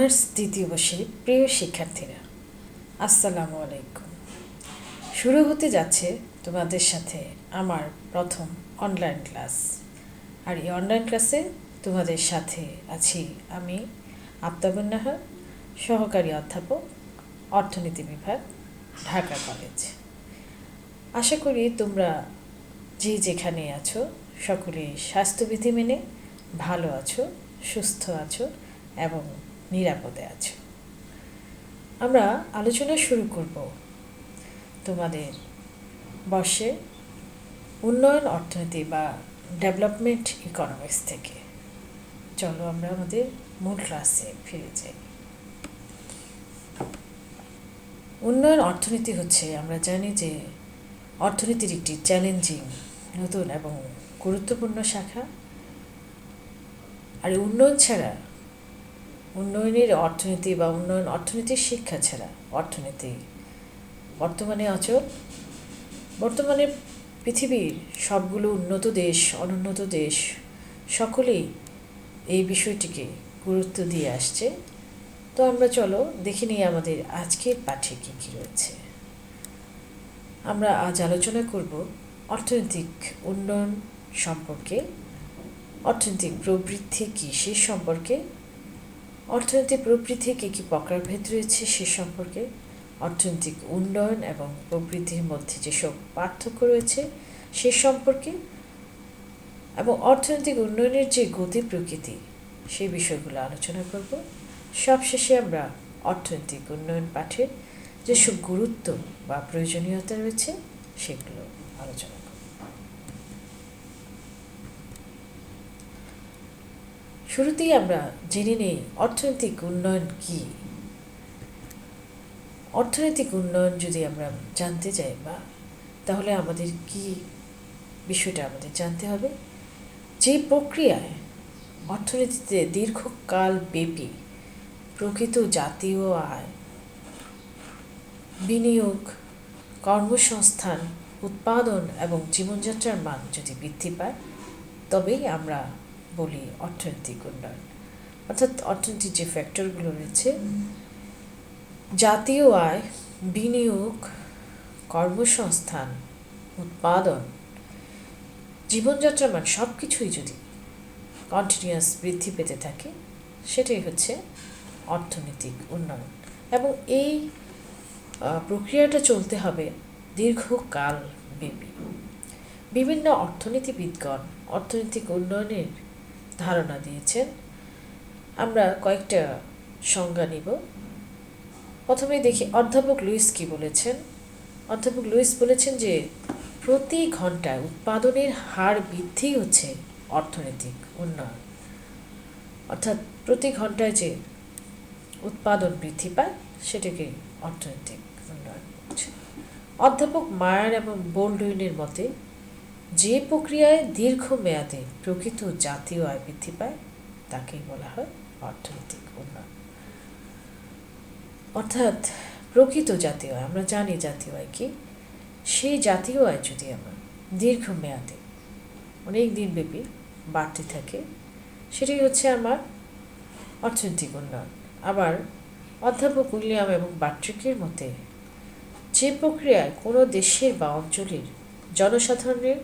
Honours দ্বিতীয় বর্ষের প্রিয় শিক্ষার্থীরা, আসসালামু আলাইকুম। শুরু হতে যাচ্ছে তোমাদের সাথে আমার প্রথম অনলাইন ক্লাস। আর এই অনলাইন ক্লাসে তোমাদের সাথে আছি আমি আফতাবুন নাহার, সহকারী অধ্যাপক, অর্থনীতি বিভাগ, ঢাকা কলেজ। আশা করি তোমরা যে যেখানে আছো সকলে স্বাস্থ্যবিধি মেনে ভালো আছো, সুস্থ আছো এবং নিরাপদে আছো। আমরা আলোচনা শুরু করব তোমাদের বর্ষে উন্নয়ন অর্থনীতি বা ডেভেলপমেন্ট ইকোনমিক্স থেকে। চলো আমরা আমাদের মূল ক্লাসে ফিরে যাই। উন্নয়ন অর্থনীতি হচ্ছে, আমরা জানি যে অর্থনীতির একটি চ্যালেঞ্জিং, নতুন এবং গুরুত্বপূর্ণ শাখা। আর উন্নয়ন ছাড়া, উন্নয়নের অর্থনীতি বা উন্নয়ন অর্থনীতির শিক্ষা ছাড়া অর্থনীতি বর্তমানে অচল। বর্তমানে পৃথিবীর সবগুলো উন্নত দেশ, অনুন্নত দেশ সকলেই এই বিষয়টিকে গুরুত্ব দিয়ে আসছে। তো আমরা চলো দেখে নিই আমাদের আজকের পাঠে কী কী রয়েছে। আমরা আজ আলোচনা করব অর্থনৈতিক উন্নয়ন সম্পর্কে, অর্থনৈতিক প্রবৃদ্ধি কী সে সম্পর্কে, অর্থনৈতিক প্রবৃদ্ধি কী কী প্রকারভেদ রয়েছে সে সম্পর্কে, অর্থনৈতিক উন্নয়ন এবং প্রবৃদ্ধির মধ্যে যেসব পার্থক্য রয়েছে সে সম্পর্কে, এবং অর্থনৈতিক উন্নয়নের যে গতি প্রকৃতি সেই বিষয়গুলো আলোচনা করব। সবশেষে আমরা অর্থনৈতিক উন্নয়ন পাঠের যেসব গুরুত্ব বা প্রয়োজনীয়তা রয়েছে সেগুলো আলোচনা করব। শুরুতেই আমরা জেনে নেই অর্থনৈতিক উন্নয়ন কী। অর্থনৈতিক উন্নয়ন যদি আমরা জানতে চাই তাহলে আমাদের কি বিষয়টা আমাদের জানতে হবে, যে প্রক্রিয়ায় অর্থনীতিতে দীর্ঘকাল ব্যাপী প্রকৃত জাতীয় আয়, বিনিয়োগ, কর্মসংস্থান, উৎপাদন এবং জীবনযাত্রার মান যদি বৃদ্ধি পায় তবেই আমরা বলি অর্থনৈতিক উন্নয়ন। অর্থাৎ অর্থনীতির যে ফ্যাক্টরগুলো রয়েছে, জাতীয় আয়, বিনিয়োগ, কর্মসংস্থান, উৎপাদন, জীবনযাত্রার মান সব কিছুই যদি কন্টিনিউয়াস বৃদ্ধি পেতে থাকে সেটাই হচ্ছে অর্থনৈতিক উন্নয়ন। এবং এই প্রক্রিয়াটা চলতে হবে দীর্ঘকাল ব্যাপী। বিভিন্ন অর্থনীতিবিদগণ অর্থনৈতিক উন্নয়নের ধারণা দিয়েছেন। আমরা কয়েকটা সংজ্ঞা নিব। প্রথমে দেখি অধ্যাপক লুইস কি বলেছেন। অধ্যাপক লুইস বলেছেন যে প্রতি ঘন্টায় উৎপাদনের হার বৃদ্ধি হচ্ছে অর্থনৈতিক উন্নয়ন। অর্থাৎ প্রতি ঘন্টায় যে উৎপাদন বৃদ্ধি পায় সেটাকে অর্থনৈতিক উন্নয়ন হচ্ছে। অধ্যাপক মায়ার এবং বোল্ডউইনের মতে যে প্রক্রিয়ায় দীর্ঘমেয়াদে প্রকৃত জাতীয় আয় বৃদ্ধি পায় তাকেই বলা হয় অর্থনৈতিক উন্নয়ন। অর্থাৎ প্রকৃত জাতীয় আয়, আমরা জানি জাতীয় আয় কি, সেই জাতীয় আয় যদি আমরা দীর্ঘমেয়াদে অনেক দিন ব্যাপী বাড়তে থাকে সেটাই হচ্ছে আমার অর্থনৈতিক উন্নয়ন। আবার অধ্যাপক উইলিয়াম এবং বাট্রিকের মতে যে প্রক্রিয়ায় কোনো দেশের বা অঞ্চলের জনসাধারণের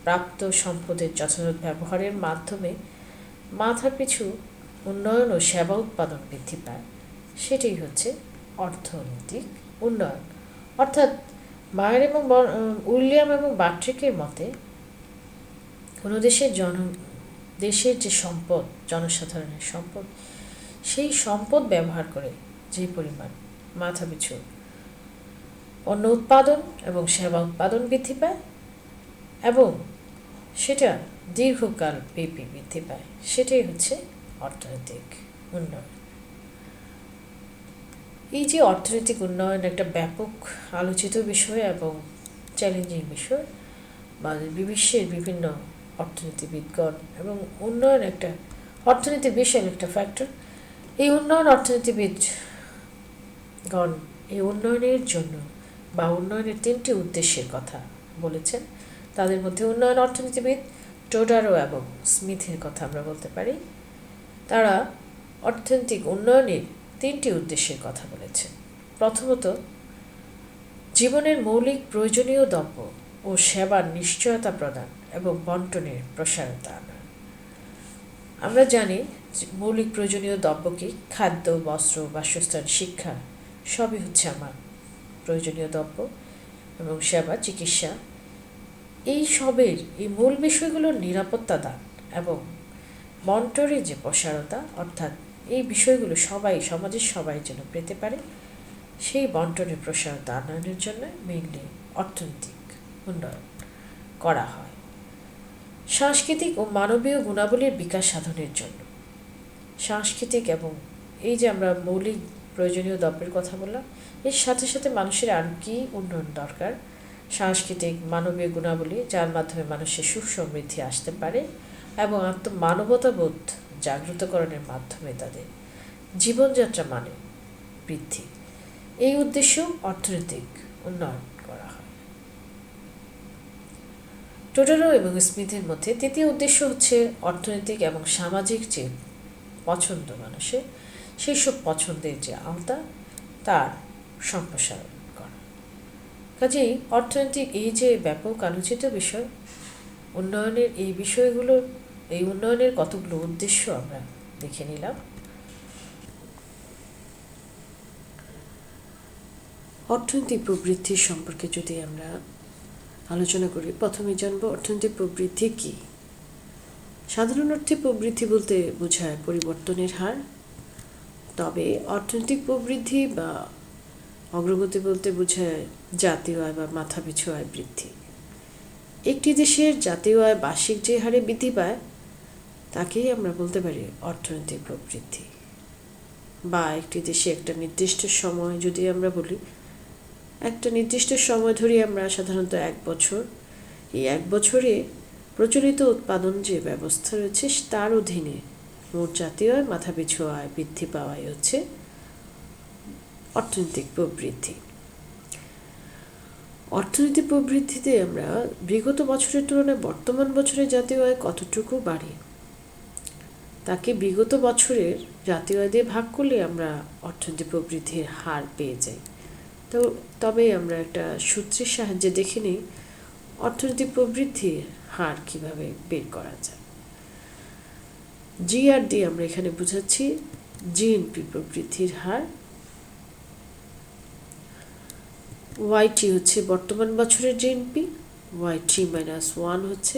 প্রাপ্ত সম্পদের যথাযথ ব্যবহারের মাধ্যমে মাথাপিছু উন্নয়ন ও সেবা উৎপাদন বৃদ্ধি পায় সেটাই হচ্ছে অর্থনৈতিক উন্নয়ন। অর্থাৎ মায়ার এবং উইলিয়াম এবং বাট্রিকের মতে কোনো দেশের যে সম্পদ, জনসাধারণের সম্পদ, সেই সম্পদ ব্যবহার করে যে পরিমাণ মাথাপিছু পণ্য উৎপাদন এবং সেবা উৎপাদন বৃদ্ধি পায় এবং সেটা দীর্ঘকাল ব্যাপী বৃদ্ধি পায় সেটাই হচ্ছে অর্থনৈতিক উন্নয়ন। এই যে অর্থনৈতিক উন্নয়ন একটা ব্যাপক আলোচিত বিষয় এবং চ্যালেঞ্জিং বিষয়, বা বিশ্বের বিভিন্ন অর্থনীতিবিদগণ এবং উন্নয়ন একটা অর্থনীতির বিশাল একটা ফ্যাক্টর। এই উন্নয়ন অর্থনীতিবিদগণ এই উন্নয়নের জন্য বা উন্নয়নের 3টি উদ্দেশ্যের কথা বলেছেন। তাদের মধ্যে উন্নয়ন অর্থনীতিবিদ টোডারো এবং স্মিথের কথা আমরা বলতে পারি। তারা অর্থনৈতিক উন্নয়নের তিনটি উদ্দেশ্যের কথা বলেছেন। প্রথমত, জীবনের মৌলিক প্রয়োজনীয় দ্রব্য ও সেবার নিশ্চয়তা প্রদান এবং বন্টনের প্রসারতা আনা। আমরা জানি মৌলিক প্রয়োজনীয় দ্রব্য কি? খাদ্য, বস্ত্র, বাসস্থান, শিক্ষা সবই হচ্ছে আমার প্রয়োজনীয় দ্রব্য, এবং সেবা, চিকিৎসা, এই সবের এই মূল বিষয়গুলোর নিরাপত্তা দান এবং বন্টনের যে প্রসারতা, অর্থাৎ এই বিষয়গুলো সমাজের সবাই যেন পেতে পারে, সেই বন্টনের প্রসারতা আনয়নের জন্য মেইনলি অর্থনৈতিক উন্নয়ন করা হয়। সাংস্কৃতিক ও মানবীয় গুণাবলীর বিকাশ সাধনের জন্য সাংস্কৃতিক এবং এই যে আমরা মৌলিক প্রয়োজনীয় দ্রব্যের কথা বললাম, এর সাথে সাথে মানুষের আর কি উন্নয়ন দরকার? সাংস্কৃতিক মানবীয় গুণাবলী, যার মাধ্যমে মানুষের সুখ সমৃদ্ধি আসতে পারে এবং আত্মমানবতাবোধ জাগ্রতকরণের মাধ্যমে তাদের জীবনযাত্রা মানে বৃদ্ধি, এই উদ্দেশ্য অর্থনৈতিক উন্নয়ন করা হয়। টোডারো এবং স্মিথের মধ্যে তৃতীয় উদ্দেশ্য হচ্ছে অর্থনৈতিক এবং সামাজিক যে পছন্দ মানুষের, সেই সব পছন্দের যে আওতা তার সম্প্রসারণ করা। কাজেই অর্থনৈতিক এই যে ব্যাপক আলোচিত বিষয়, উন্নয়নের এই বিষয়গুলোর, এই উন্নয়নের কতগুলো উদ্দেশ্য আমরা দেখে নিলাম। অর্থনৈতিক প্রবৃদ্ধির সম্পর্কে যদি আমরা আলোচনা করি, প্রথমে জানব অর্থনৈতিক প্রবৃদ্ধি কি। সাধারণ অর্থে প্রবৃদ্ধি বলতে বোঝায় পরিবর্তনের হার, তবে অর্থনৈতিক প্রবৃদ্ধি বা অগ্রগতি বলতে বোঝায় জাতীয় আয় বা মাথাপিছু আয় বৃদ্ধি। একটি দেশের জাতীয় আয় বার্ষিক যে হারে বৃদ্ধি পায় তাকেই আমরা বলতে পারি অর্থনৈতিক প্রবৃদ্ধি। বা একটি দেশে একটা নির্দিষ্ট সময়, যদি আমরা বলি একটা নির্দিষ্ট সময় ধরে আমরা সাধারণত 1 বছর, এই 1 বছরে প্রচলিত উৎপাদন যে ব্যবস্থা রয়েছে তার অধীনে মোট জাতীয় আয় মাথাপিছু আয় বৃদ্ধি পাওয়াই হচ্ছে অর্থনৈতিক প্রবৃদ্ধি। অর্থনৈতিক প্রবৃদ্ধিতে আমরা বিগত বছরের তুলনায় বর্তমান বছরে জাতীয় আয় কতটুকু বাড়ে তাকে বিগত বছরের জাতীয় আয় দিয়ে ভাগ করলে আমরা অর্থনৈতিক প্রবৃদ্ধির হার পেয়ে যাই। তবে আমরা একটা সূত্রের সাহায্যে দেখে নিই অর্থনৈতিক প্রবৃদ্ধির হার কিভাবে বের করা যায়। জিআর দিয়ে আমরা এখানে বুঝাচ্ছি জিএনপি প্রবৃদ্ধির হার। ওয়াইটি হচ্ছে বর্তমান বছরের জিএনপি, y3-1 হচ্ছে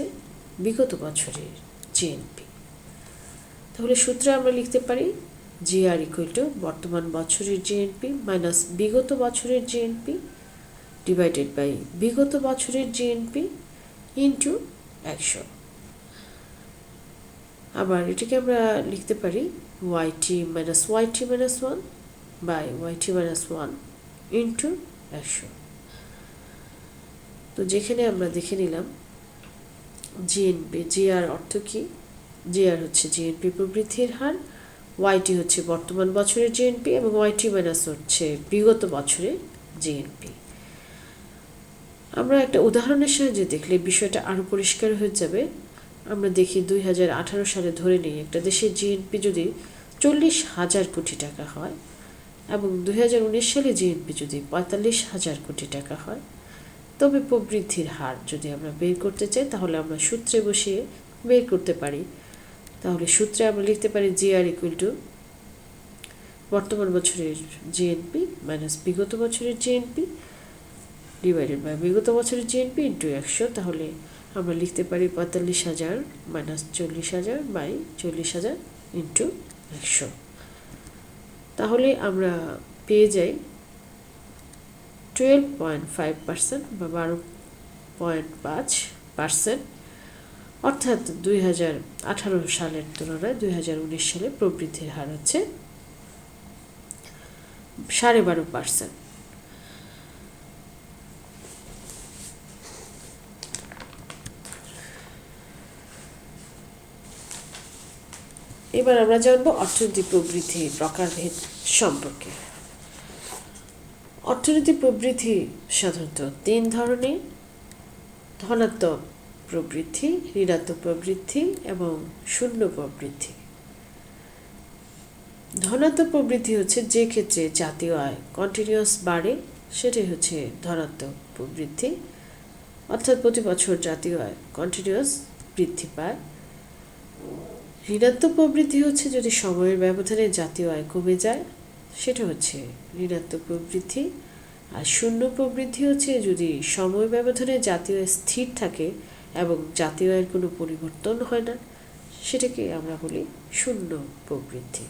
বিগত বছরের জিএনপি। তাহলে সূত্রে আমরা লিখতে পারি জিআর ইকুয়াল টু বর্তমান বছরের জিএনপি মাইনাস বিগত বছরের জিএনপি ডিভাইডেড বাই বিগত বছরের জিএনপি ইন্টু 100। আবার এটাকে আমরা লিখতে পারি y3-1 বাই y3-1 ইন্টু 100। তো যেখানে আমরা দেখে নিলাম জিএনপি, জিআর অর্থ কি? জিআর হচ্ছে জিএনপি প্রবৃদ্ধির হার, ওয়াইটি হচ্ছে বর্তমান বছরের জিএনপি এবং y3- হচ্ছে বিগত বছরের জিএনপি। আমরা একটা উদাহরণের সাহায্যে দেখলে বিষয়টা আরও পরিষ্কার হয়ে যাবে। আমরা দেখি 2018 সালে ধরে নিই একটা দেশের জিএনপি যদি 40,000 কোটি টাকা হয় এবং 2019 সালে জিএনপি যদি 45,000 কোটি টাকা হয়, তবে প্রবৃদ্ধির হার যদি আমরা বের করতে চাই তাহলে আমরা সূত্রে বসিয়ে বের করতে পারি। তাহলে সূত্রে আমরা লিখতে পারি জিআর ইকুয়াল টু বর্তমান বছরের জিএনপি মাইনাস বিগত বছরের জিএনপি ডিভাইডেড বাই বিগত বছরের জিএনপি ইন্টু 100। তাহলে আমরা লিখতে পারি 45,000 মাইনাস 40,000 বাই 40,000 ইন্টু 100। তাহলে আমরা পেয়ে যাই 12.5% বা 12.5%, অর্থাৎ 2018 সালের তুলনায় 2019 সালে প্রবৃদ্ধির হার হচ্ছে 12.5%। এবার আমরা জানবো অর্থনৈতিক প্রবৃদ্ধির প্রকারভেদ সম্পর্কে। অর্থনৈতিক প্রবৃদ্ধি সাধারণত 3 ধরনের: ধনাত্মক প্রবৃদ্ধি, ঋণাত্মক প্রবৃদ্ধি এবং শূন্য প্রবৃদ্ধি। ধনাত্মক প্রবৃদ্ধি হচ্ছে যে ক্ষেত্রে জাতীয় আয় কন্টিনিউয়াস বাড়ে, সেটাই হচ্ছে ধনাত্মক প্রবৃদ্ধি, অর্থাৎ প্রতি বছর জাতীয় আয় কন্টিনিউয়াস বৃদ্ধি পায়। ঋণাত্মক প্রবৃদ্ধি হচ্ছে যদি সময়ের ব্যবধানে জাতীয় আয় কমে যায়, সেটা হচ্ছে ঋণাত্মক প্রবৃদ্ধি। আর শূন্য প্রবৃদ্ধি হচ্ছে যদি সময় ব্যবধানে জাতীয় আয় স্থির থাকে এবং জাতীয় আয়ের কোনো পরিবর্তন হয় না, সেটাকে আমরা বলি শূন্য প্রবৃদ্ধি।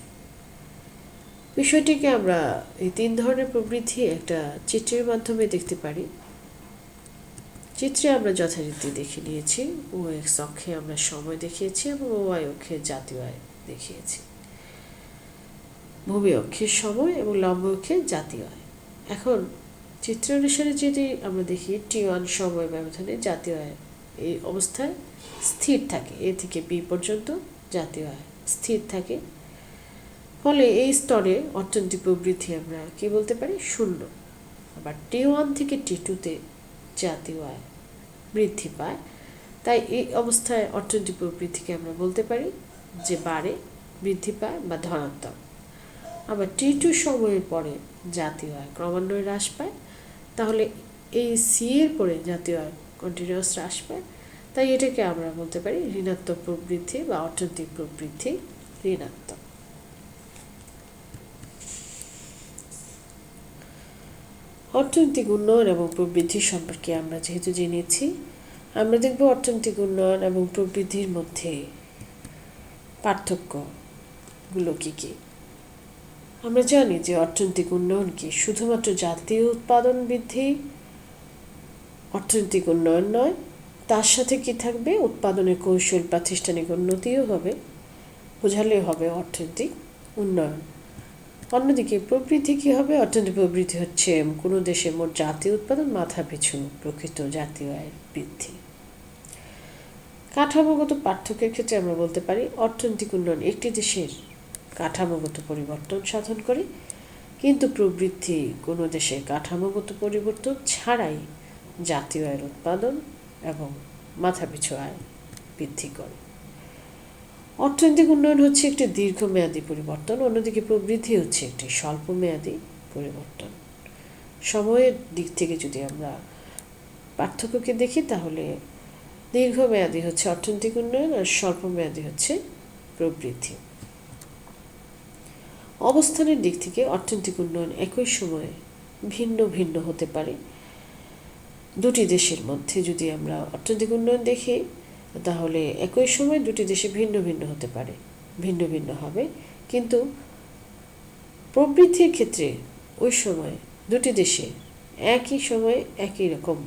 বিষয়টিকে আমরা এই তিন ধরনের প্রবৃদ্ধি একটা চিত্রের মাধ্যমে দেখতে পারি। চিত্রে আমরা যথারীতি দেখে নিয়েছি, ও এক্স অক্ষে আমরা সময় দেখিয়েছি এবং ওয়াই অক্ষে জাতীয় আয় দেখিয়েছি। ভূমি অক্ষে সময় এবং লম্ব অক্ষে জাতীয় আয়। এখন চিত্র অনুসারে যদি আমরা দেখি T1 সময় ব্যবধানে জাতীয় আয় এই অবস্থায় স্থির থাকে, এ থেকে বি পর্যন্ত জাতীয় আয় স্থির থাকে, ফলে এই স্তরে অর্থনৈতিক প্রবৃদ্ধি আমরা কি বলতে পারি? শূন্য। আবার T1 থেকে T2-তে জাতীয় আয় বৃদ্ধি পায়, তাই এই অবস্থায় অর্থনৈতিক প্রবৃদ্ধিকে আমরা বলতে পারি যে বাড়ে, বৃদ্ধি পায় বা ধনাত্মক। আবার T2 সময়ের পরে জাতীয় আয় ক্রমান্বয়ে হ্রাস পায়, তাহলে এই সি এর পরে জাতীয় আয় কন্টিনিউয়াস হ্রাস পায়, তাই এটাকে আমরা বলতে পারি ঋণাত্মক প্রবৃদ্ধি বা অর্থনৈতিক প্রবৃদ্ধি ঋণাত্মক। অর্থনৈতিক উন্নয়ন এবং প্রবৃদ্ধি সম্পর্কে আমরা যেহেতু জেনেছি, আমরা দেখব অর্থনৈতিক উন্নয়ন এবং প্রবৃদ্ধির মধ্যে পার্থক্যগুলো কী কী। আমরা জানি যে অর্থনৈতিক উন্নয়ন কি শুধুমাত্র জাতীয় উৎপাদন বৃদ্ধি অর্থনৈতিক উন্নয়ন নয়, তার সাথে কি থাকবে? উৎপাদনের কৌশল, প্রাতিষ্ঠানিক উন্নতিও হবে, বোঝালে হবে অর্থনৈতিক উন্নয়ন। অন্যদিকে প্রবৃদ্ধি কী হবে? অর্থনৈতিক প্রবৃদ্ধি হচ্ছে কোনো দেশের মোট জাতীয় উৎপাদন মাথাপিছু প্রকৃত জাতীয় আয়ের বৃদ্ধি। কাঠামোগত পার্থক্যের ক্ষেত্রে আমরা বলতে পারি অর্থনৈতিক উন্নয়ন একটি দেশের কাঠামোগত পরিবর্তন সাধন করে, কিন্তু প্রবৃদ্ধি কোনো দেশের কাঠামোগত পরিবর্তন ছাড়াই জাতীয় আয়ের উৎপাদন এবং মাথাপিছু আয় বৃদ্ধি করে। অর্থনৈতিক উন্নয়ন হচ্ছে একটি দীর্ঘমেয়াদী পরিবর্তন, অন্যদিকে প্রবৃদ্ধি হচ্ছে একটি স্বল্পমেয়াদী পরিবর্তন। সময়ের দিক থেকে যদি আমরা পার্থক্যকে দেখি, তাহলে দীর্ঘমেয়াদী হচ্ছে অর্থনৈতিক উন্নয়ন আর স্বল্পমেয়াদী হচ্ছে প্রবৃদ্ধি। অবস্থানের দিক থেকে অর্থনৈতিক উন্নয়ন একই সময়ে ভিন্ন ভিন্ন হতে পারে। দুটি দেশের মধ্যে যদি আমরা অর্থনৈতিক উন্নয়ন দেখি, তাহলে একই সময় দুটি দেশে ভিন্ন ভিন্ন হতে পারে, ভিন্ন ভিন্ন হবে, কিন্তু প্রবৃদ্ধির ক্ষেত্রে ওই সময় দুটি দেশে একই সময়ে একই রকম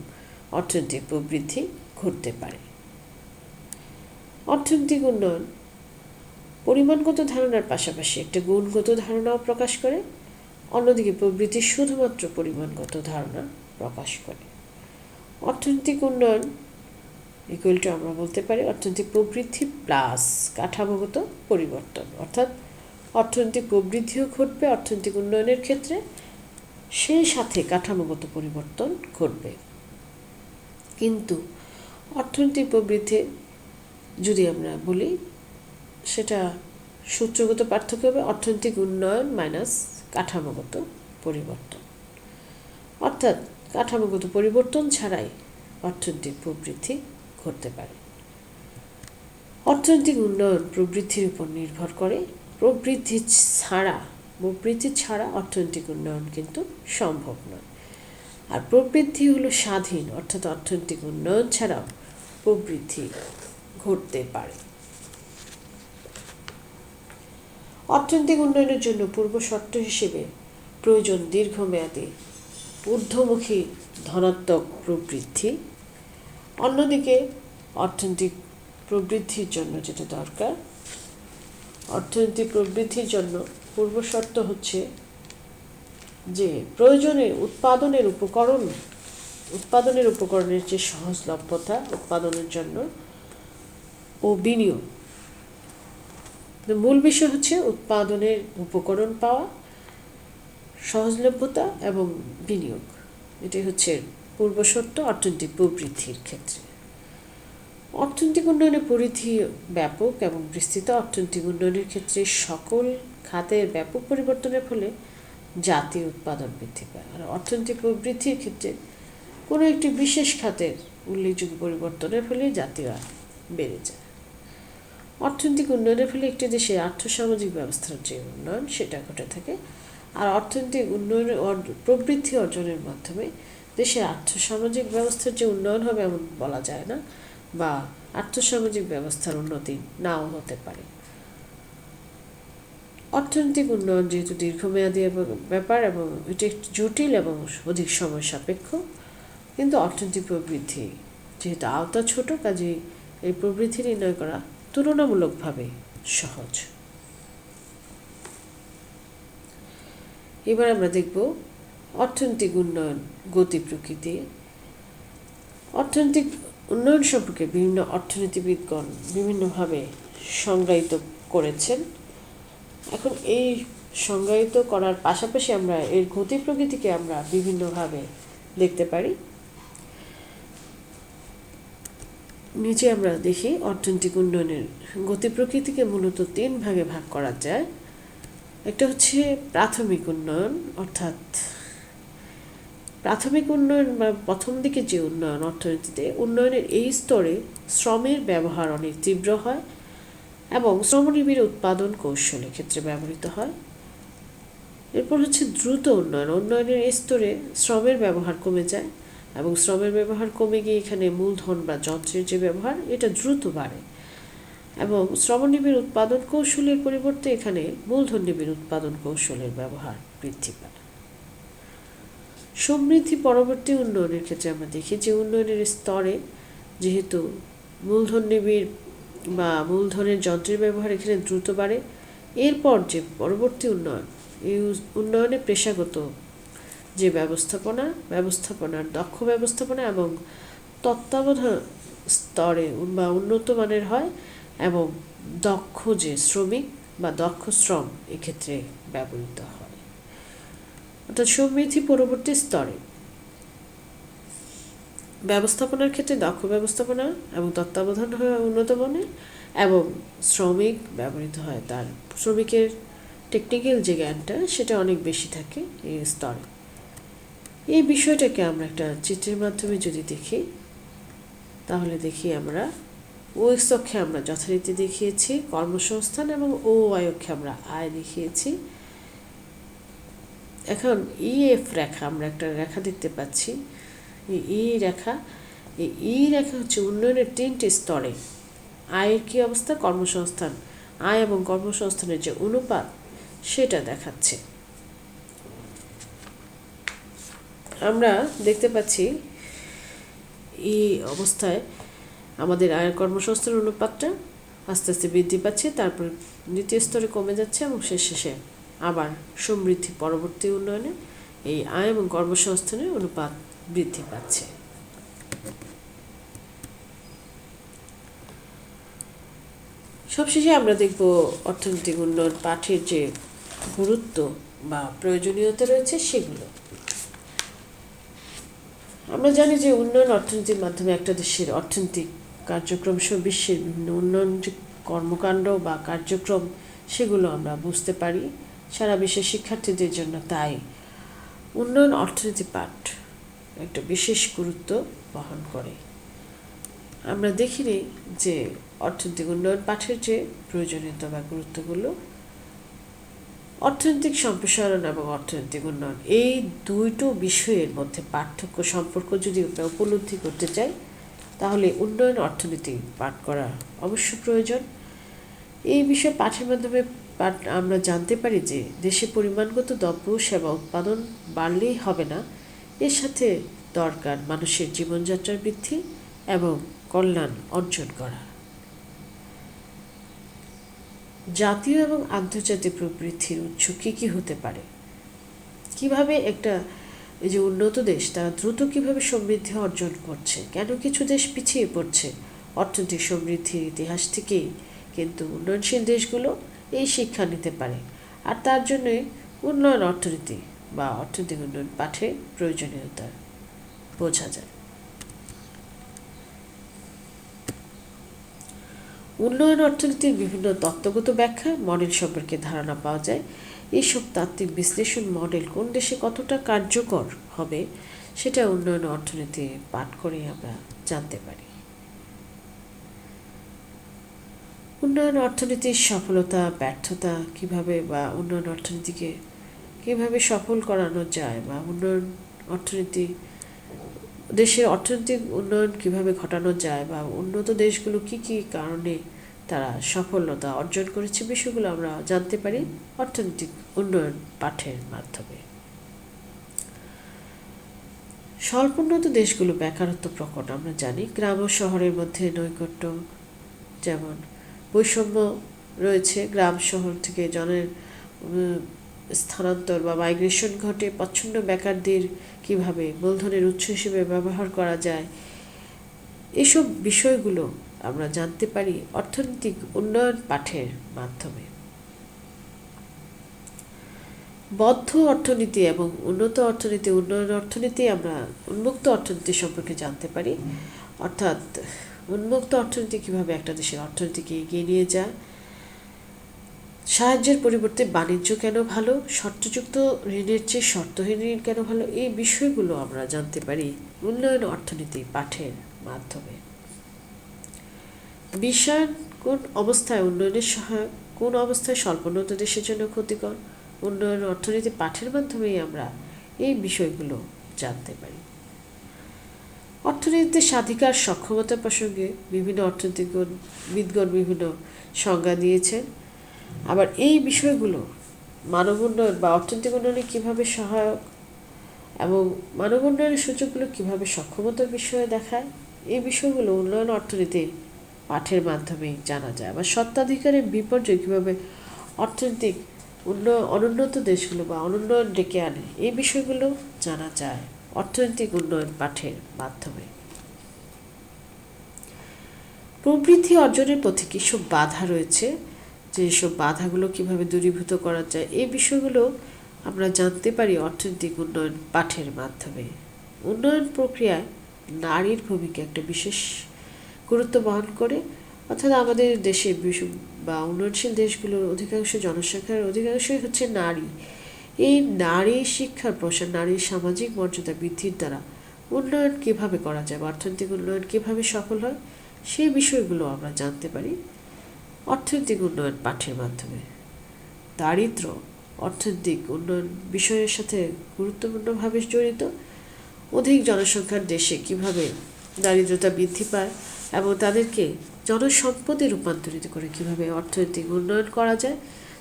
অর্থনৈতিক প্রবৃদ্ধি ঘটতে পারে। অর্থনৈতিক উন্নয়ন পরিমাণগত ধারণার পাশাপাশি একটা গুণগত ধারণাও প্রকাশ করে, অন্যদিকে প্রবৃদ্ধি শুধুমাত্র পরিমাণগত ধারণা প্রকাশ করে। অর্থনৈতিক উন্নয়ন ইকুয়াল টু আমরা বলতে পারি অর্থনৈতিক প্রবৃদ্ধি প্লাস কাঠামোগত পরিবর্তন, অর্থাৎ অর্থনৈতিক প্রবৃদ্ধিও ঘটবে অর্থনৈতিক উন্নয়নের ক্ষেত্রে, সেই সাথে কাঠামোগত পরিবর্তন ঘটবে। কিন্তু অর্থনৈতিক প্রবৃদ্ধি যদি আমরা বলি, সেটা সূত্রগত পার্থক্য হবে অর্থনৈতিক উন্নয়ন মাইনাস কাঠামোগত পরিবর্তন, অর্থাৎ কাঠামোগত পরিবর্তন ছাড়াই অর্থনৈতিক প্রবৃদ্ধি ঘটতে পারে। অর্থনৈতিক উন্নয়ন প্রবৃদ্ধির উপর নির্ভর করে, প্রবৃদ্ধি ছাড়া অর্থনৈতিক উন্নয়ন কিন্তু সম্ভব নয়। আর প্রবৃদ্ধি হলো স্বাধীন, অর্থাৎ অর্থনৈতিক উন্নয়ন ছাড়াও প্রবৃদ্ধি ঘটতে পারে। অর্থনৈতিক উন্নয়নের জন্য পূর্ব শর্ত হিসেবে প্রয়োজন দীর্ঘমেয়াদী ঊর্ধ্বমুখী ধনাত্মক প্রবৃদ্ধি। অন্যদিকে অর্থনৈতিক প্রবৃদ্ধির জন্য যেটা দরকার, অর্থনৈতিক প্রবৃদ্ধির জন্য পূর্ব শর্ত হচ্ছে যে প্রয়োজনে উৎপাদনের উপকরণের যে সহজলভ্যতা উৎপাদনের জন্য ও বিনিয়োগ। মূল বিষয় হচ্ছে উৎপাদনের উপকরণ পাওয়া, সহজলভ্যতা এবং বিনিয়োগ, এটাই হচ্ছে পূর্বশর্ত অর্থনৈতিক প্রবৃদ্ধির ক্ষেত্রে। অর্থনৈতিক উন্নয়নের পরিধি ব্যাপক এবং বিস্তৃত। অর্থনৈতিক উন্নয়নের ক্ষেত্রে সকল খাতের ব্যাপক পরিবর্তনের ফলে জাতীয় উৎপাদন বৃদ্ধি পায়। আর অর্থনৈতিক প্রবৃদ্ধির ক্ষেত্রে কোনো একটি বিশেষ খাতের উল্লেখযোগ্য পরিবর্তনের ফলে জাতীয় আয় বেড়ে যায়। অর্থনৈতিক উন্নয়নের ফলে একটি দেশের আর্থসামাজিক ব্যবস্থার যে উন্নয়ন সেটা ঘটে থাকে। আর অর্থনৈতিক উন্নয়নের প্রবৃদ্ধি অর্জনের মাধ্যমে দেশের আর্থসামাজিক ব্যবস্থার যে উন্নয়ন হবে এমন বলা যায় না, বা আর্থসামাজিক ব্যবস্থার উন্নতি নাও হতে পারে। অর্থনৈতিক উন্নয়ন যেহেতু দীর্ঘমেয়াদী ব্যাপার এবং এটি একটি জটিল এবং অধিক সময় সাপেক্ষ, কিন্তু অর্থনৈতিক প্রবৃদ্ধি যেহেতু আওতা ছোট, কাজেই এই প্রবৃদ্ধি নির্ণয় করা তুলনামূলকভাবে সহজ। এবার আমরা দেখব অর্থনৈতিক উন্নয়ন গতি প্রকৃতি। অর্থনৈতিক উন্নয়ন সম্পর্কে বিভিন্ন অর্থনীতিবিদগণ বিভিন্নভাবে সংজ্ঞায়িত করেছেন। এখন এই সংজ্ঞায়িত করার পাশাপাশি আমরা এর গতি প্রকৃতিকে আমরা বিভিন্নভাবে দেখতে পারি। নিচে আমরা দেখি অর্থনৈতিক উন্নয়নের গতি প্রকৃতিকে মূলত 3 ভাগে ভাগ করা যায়। একটা হচ্ছে প্রাথমিক উন্নয়ন, অর্থাৎ প্রাথমিক উন্নয়ন বা প্রথম দিকে যে উন্নয়ন অর্থনীতিতে, উন্নয়নের এই স্তরে শ্রমের ব্যবহার অনেক তীব্র হয় এবং শ্রমনিবিড় উৎপাদন কৌশলের ক্ষেত্রে ব্যবহৃত হয়। এরপর হচ্ছে দ্রুত উন্নয়ন। উন্নয়নের এই স্তরে শ্রমের ব্যবহার কমে যায় এবং শ্রমের ব্যবহার কমে গিয়ে এখানে মূলধন বা যন্ত্রের যে ব্যবহার এটা দ্রুত বাড়ে এবং শ্রমনিবিড় উৎপাদন কৌশলের পরিবর্তে এখানে মূলধন নিবিড় উৎপাদন কৌশলের ব্যবহার বৃদ্ধি পায়। সমৃদ্ধি পরবর্তী উন্নয়নের ক্ষেত্রে আমরা দেখি যে উন্নয়নের স্তরে যেহেতু মূলধন নিবিড় বা মূলধনের যন্ত্রের ব্যবহার এখানে দ্রুত বাড়ে, এরপর যে পরবর্তী উন্নয়ন, এই উন্নয়নে পেশাগত যে ব্যবস্থাপনার দক্ষ ব্যবস্থাপনা এবং তত্ত্বাবধান স্তরে বা উন্নত মানের হয় এবং দক্ষ যে শ্রমিক বা দক্ষ শ্রম এক্ষেত্রে ব্যবহৃত হয়। অর্থাৎ সমৃদ্ধি পরবর্তী স্তরে ব্যবস্থাপনার ক্ষেত্রে দক্ষ ব্যবস্থাপনা এবং তত্ত্বাবধান হয় উন্নত মানের এবং শ্রমিক ব্যবহৃত হয়, তার শ্রমিকের টেকনিক্যাল যে জ্ঞানটা সেটা অনেক বেশি থাকে এই স্তরে। এই বিষয়টাকে আমরা একটা চিত্রের মাধ্যমে যদি দেখি তাহলে দেখি আমরা ও এক্স অক্ষে আমরা যথারীতি দেখিয়েছি কর্মসংস্থান এবং ও ওয়াই অক্ষে আমরা আয় দেখিয়েছি। এখন ইএফ রেখা, আমরা একটা রেখা দেখতে পাচ্ছি, এই রেখা হচ্ছে উন্নয়নের 3টি স্তরে আয়ের কী অবস্থা, কর্মসংস্থান, আয় এবং কর্মসংস্থানের যে অনুপাত সেটা দেখাচ্ছে। আমরা দেখতে পাচ্ছি এই অবস্থায় আমাদের আয়ের কর্মসংস্থান অনুপাতটা আস্তে আস্তে বৃদ্ধি পাচ্ছে, তারপর দ্বিতীয় স্তরে কমে যাচ্ছে এবং শেষে আবার সমৃদ্ধি পরবর্তী উন্নয়নে এই আয় এবং কর্মসংস্থানের অনুপাত বৃদ্ধি পাচ্ছে। সবশেষে আমরা দেখব অর্থনৈতিক উন্নয়ন পাঠের যে গুরুত্ব বা প্রয়োজনীয়তা রয়েছে সেগুলো। আমরা জানি যে উন্নয়ন অর্থনীতির মাধ্যমে একটা দেশের অর্থনৈতিক কার্যক্রম সহ বিশ্বের বিভিন্ন উন্নয়ন যে কর্মকাণ্ড বা কার্যক্রম সেগুলো আমরা বুঝতে পারি সারা বিশ্বের শিক্ষার্থীদের জন্য। তাই উন্নয়ন অর্থনীতি পাঠ একটা বিশেষ গুরুত্ব বহন করে। আমরা দেখিনি যে অর্থনৈতিক উন্নয়ন পাঠের যে প্রয়োজনীয়তা বা গুরুত্বগুলো। অর্থনৈতিক সম্প্রসারণ এবং অর্থনৈতিক উন্নয়ন এই দুইটো বিষয়ের মধ্যে পার্থক্য সম্পর্ক যদি আমরা উপলব্ধি করতে চাই তাহলে উন্নয়ন অর্থনীতি পাঠ করা অবশ্য প্রয়োজন। এই বিষয়ে পাঠের মাধ্যমে আমরা জানতে পারি যে দেশে পরিমাণগত দ্রব্য সেবা উৎপাদন বাড়লেই হবে না, এর সাথে দরকার মানুষের জীবনযাত্রার বৃদ্ধি এবং কল্যাণ অর্জন করা। জাতীয় এবং আন্তর্জাতিক প্রবৃদ্ধির উৎস কী হতে পারে, কিভাবে একটা এই যে উন্নত দেশ তারা দ্রুত কিভাবে সমৃদ্ধি অর্জন করছে, কেন কিছু দেশ পিছিয়ে পড়ছে অর্থনৈতিক সমৃদ্ধির ইতিহাস থেকেই কিন্তু উন্নয়নশীল দেশগুলো এই শিক্ষা নিতে পারে। আর তার জন্যই উন্নয়ন অর্থনীতি বা অর্থনৈতিক উন্নয়ন পাঠে প্রয়োজনীয়তা বোঝা যায়। উন্নয়ন অর্থনীতির বিভিন্ন তত্ত্বগত ব্যাখ্যা মডেল সম্পর্কে ধারণা পাওয়া যায়। এইসব তাত্ত্বিক বিশ্লেষণ মডেল কোন দেশে কতটা কার্যকর হবে সেটা উন্নয়ন অর্থনীতি পাঠ করে আমরা জানতে পারি। উন্নয়ন অর্থনীতির সফলতা ব্যর্থতা কিভাবে বা উন্নয়ন অর্থনীতিকে কিভাবে সফল করানো যায় বা উন্নয়ন অর্থনীতি দেশের অর্থনৈতিক উন্নয়ন কিভাবে ঘটানো যায় বা উন্নত দেশগুলো কি কি কারণে তারা সফলতা অর্জন করেছে বিষয়গুলো আমরা জানতে পারি অর্থনৈতিক উন্নয়ন পাঠের মাধ্যমে। স্বল্পোন্নত দেশগুলো বেকারত্ব প্রকট আমরা জানি। গ্রাম ও শহরের মধ্যে নৈকট্য যেমন বৈষম্য রয়েছে, গ্রাম শহর থেকে জনের স্থানান্তর বা মাইগ্রেশন ঘটে, প্রচ্ছন্ন বেকারদের কিভাবে মূলধনের উৎস হিসেবে ব্যবহার করা যায়, এসব বিষয়গুলো আমরা জানতে পারি অর্থনৈতিক উন্নয়ন পাঠের মাধ্যমে। বদ্ধ অর্থনীতি এবং উন্নত অর্থনীতি উন্নয়ন অর্থনীতি আমরা উন্মুক্ত অর্থনীতি সম্পর্কে জানতে পারি, অর্থাৎ উন্মুক্ত অর্থনীতি কিভাবে একটা দেশের অর্থনীতিকে এগিয়ে নিয়ে যায়, সাহায্যের পরিবর্তে বাণিজ্য কেন ভালো, শর্তযুক্ত ঋণের চেয়ে শর্তহীন ঋণ কেন ভালো, এই বিষয়গুলো আমরা জানতে পারি উন্নয়ন অর্থনীতি পাঠের মাধ্যমে। বিশ্বায়ন কোন অবস্থায় উন্নয়নের সহায়ক, কোন অবস্থায় স্বল্পোন্নত দেশের জন্য ক্ষতিকর, উন্নয়ন অর্থনীতি পাঠের মাধ্যমেই আমরা এই বিষয়গুলো জানতে পারি। অর্থনীতিতে স্বাধিকার সক্ষমতা প্রসঙ্গে বিভিন্ন অর্থনীতিবিদগণ বিভিন্ন সংজ্ঞা দিয়েছেন। আবার এই বিষয়গুলো মানব উন্নয়ন বা অর্থনৈতিক উন্নয়নে কীভাবে সহায়ক এবং মানব উন্নয়নের সূচকগুলো কীভাবে সক্ষমতার বিষয়ে দেখায়, এই বিষয়গুলো উন্নয়ন অর্থনীতি পাঠের মাধ্যমে জানা যায়। আবার স্বত্বাধিকারের বিপর্যয় কীভাবে অর্থনৈতিক অনুন্নত দেশগুলো বা অনুন্নয়ন ডেকে আনে, এই বিষয়গুলো জানা যায় অর্থনৈতিক উন্নয়ন পাঠের মাধ্যমে। প্রবৃদ্ধি অর্জনের পথে কিছু বাধা রয়েছে, যে সব বাধাগুলো কিভাবে দূরীভূত করা যায় এই বিষয়গুলো আমরা জানতে পারি অর্থনৈতিক উন্নয়ন পাঠের মাধ্যমে। উন্নয়ন প্রক্রিয়ায় নারীর ভূমিকা একটা বিশেষ গুরুত্ব বহন করে, অর্থাৎ আমাদের দেশে বা উন্নয়নশীল দেশগুলোর অধিকাংশ জনসংখ্যার অধিকাংশই হচ্ছে নারী। এই নারী শিক্ষার প্রসার, নারীর সামাজিক মর্যাদা বৃদ্ধির দ্বারা উন্নয়ন কীভাবে করা যায় বা অর্থনৈতিক উন্নয়ন কীভাবে সফল হয় সেই বিষয়গুলো আমরা জানতে পারি অর্থনৈতিক উন্নয়ন পাঠের মাধ্যমে। দারিদ্র্য অর্থনৈতিক উন্নয়ন বিষয়ের সাথে গুরুত্বপূর্ণভাবে জড়িত। অধিক জনসংখ্যার দেশে কিভাবে দারিদ্রতা বৃদ্ধি পায় এবং তাদেরকে জনসম্পদে রূপান্তরিত করে কিভাবে অর্থনৈতিক উন্নয়ন করা যায়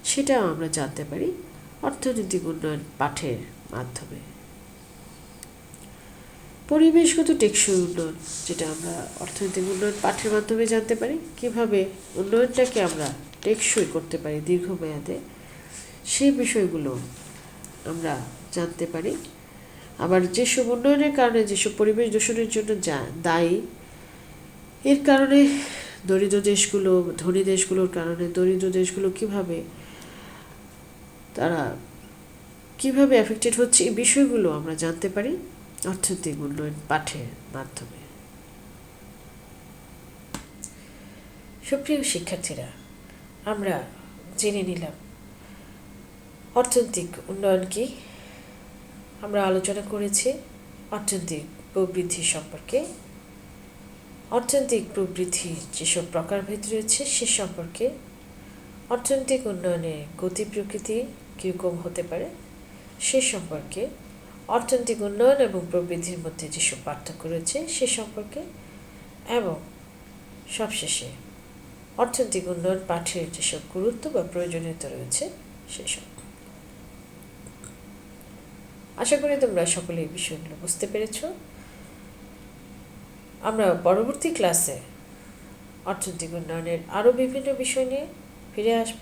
সেটাও আমরা জানতে পারি অর্থনৈতিক উন্নয়ন পাঠের মাধ্যমে। পরিবেশগত টেকসই উন্নয়ন, যেটা আমরা অর্থনৈতিক উন্নয়ন পাঠের মাধ্যমে জানতে পারি কিভাবে উন্নয়নটাকে আমরা টেকসই করতে পারি দীর্ঘমেয়াদে, সেই বিষয়গুলো আমরা জানতে পারি। আবার যেসব উন্নয়নের কারণে যেসব পরিবেশ দূষণের জন্য দায়ী, এর কারণে দরিদ্র দেশগুলো ধনী দেশগুলোর কারণে দরিদ্র দেশগুলো কিভাবে এফেক্টেড হচ্ছে এই বিষয়গুলো আমরা জানতে পারি অর্থনৈতিক উন্নয়ন পাঠের মাধ্যমে। সুপ্রিয় শিক্ষার্থীরা, আমরা জেনে নিলাম অর্থনৈতিক উন্নয়ন কি, আমরা আলোচনা করেছি অর্থনৈতিক প্রবৃদ্ধি সম্পর্কে, অর্থনৈতিক প্রবৃদ্ধি যেসব প্রকারভেদ রয়েছে সে সম্পর্কে, অর্থনৈতিক উন্নয়নের গতি প্রকৃতি কীরকম হতে পারে সে সম্পর্কে, অর্থনৈতিক উন্নয়ন এবং প্রবৃদ্ধির মধ্যে যেসব পার্থক্য রয়েছে সে সম্পর্কে, এবং সবশেষে অর্থনৈতিক উন্নয়ন পাঠের যেসব গুরুত্ব বা প্রয়োজনীয়তা রয়েছে সেসব। আশা করি তোমরা সকলে এই বিষয়গুলো বুঝতে পেরেছ। আমরা পরবর্তী ক্লাসে অর্থনৈতিক উন্নয়নের আরও বিভিন্ন বিষয় নিয়ে ফিরে আসব।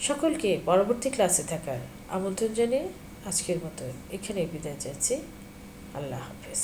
সকলকে পরবর্তী ক্লাসে থাকার আমন্ত্রণ জানিয়ে আজকের মতো এখানেই বিদায় চাইছি। আল্লাহ হাফেজ।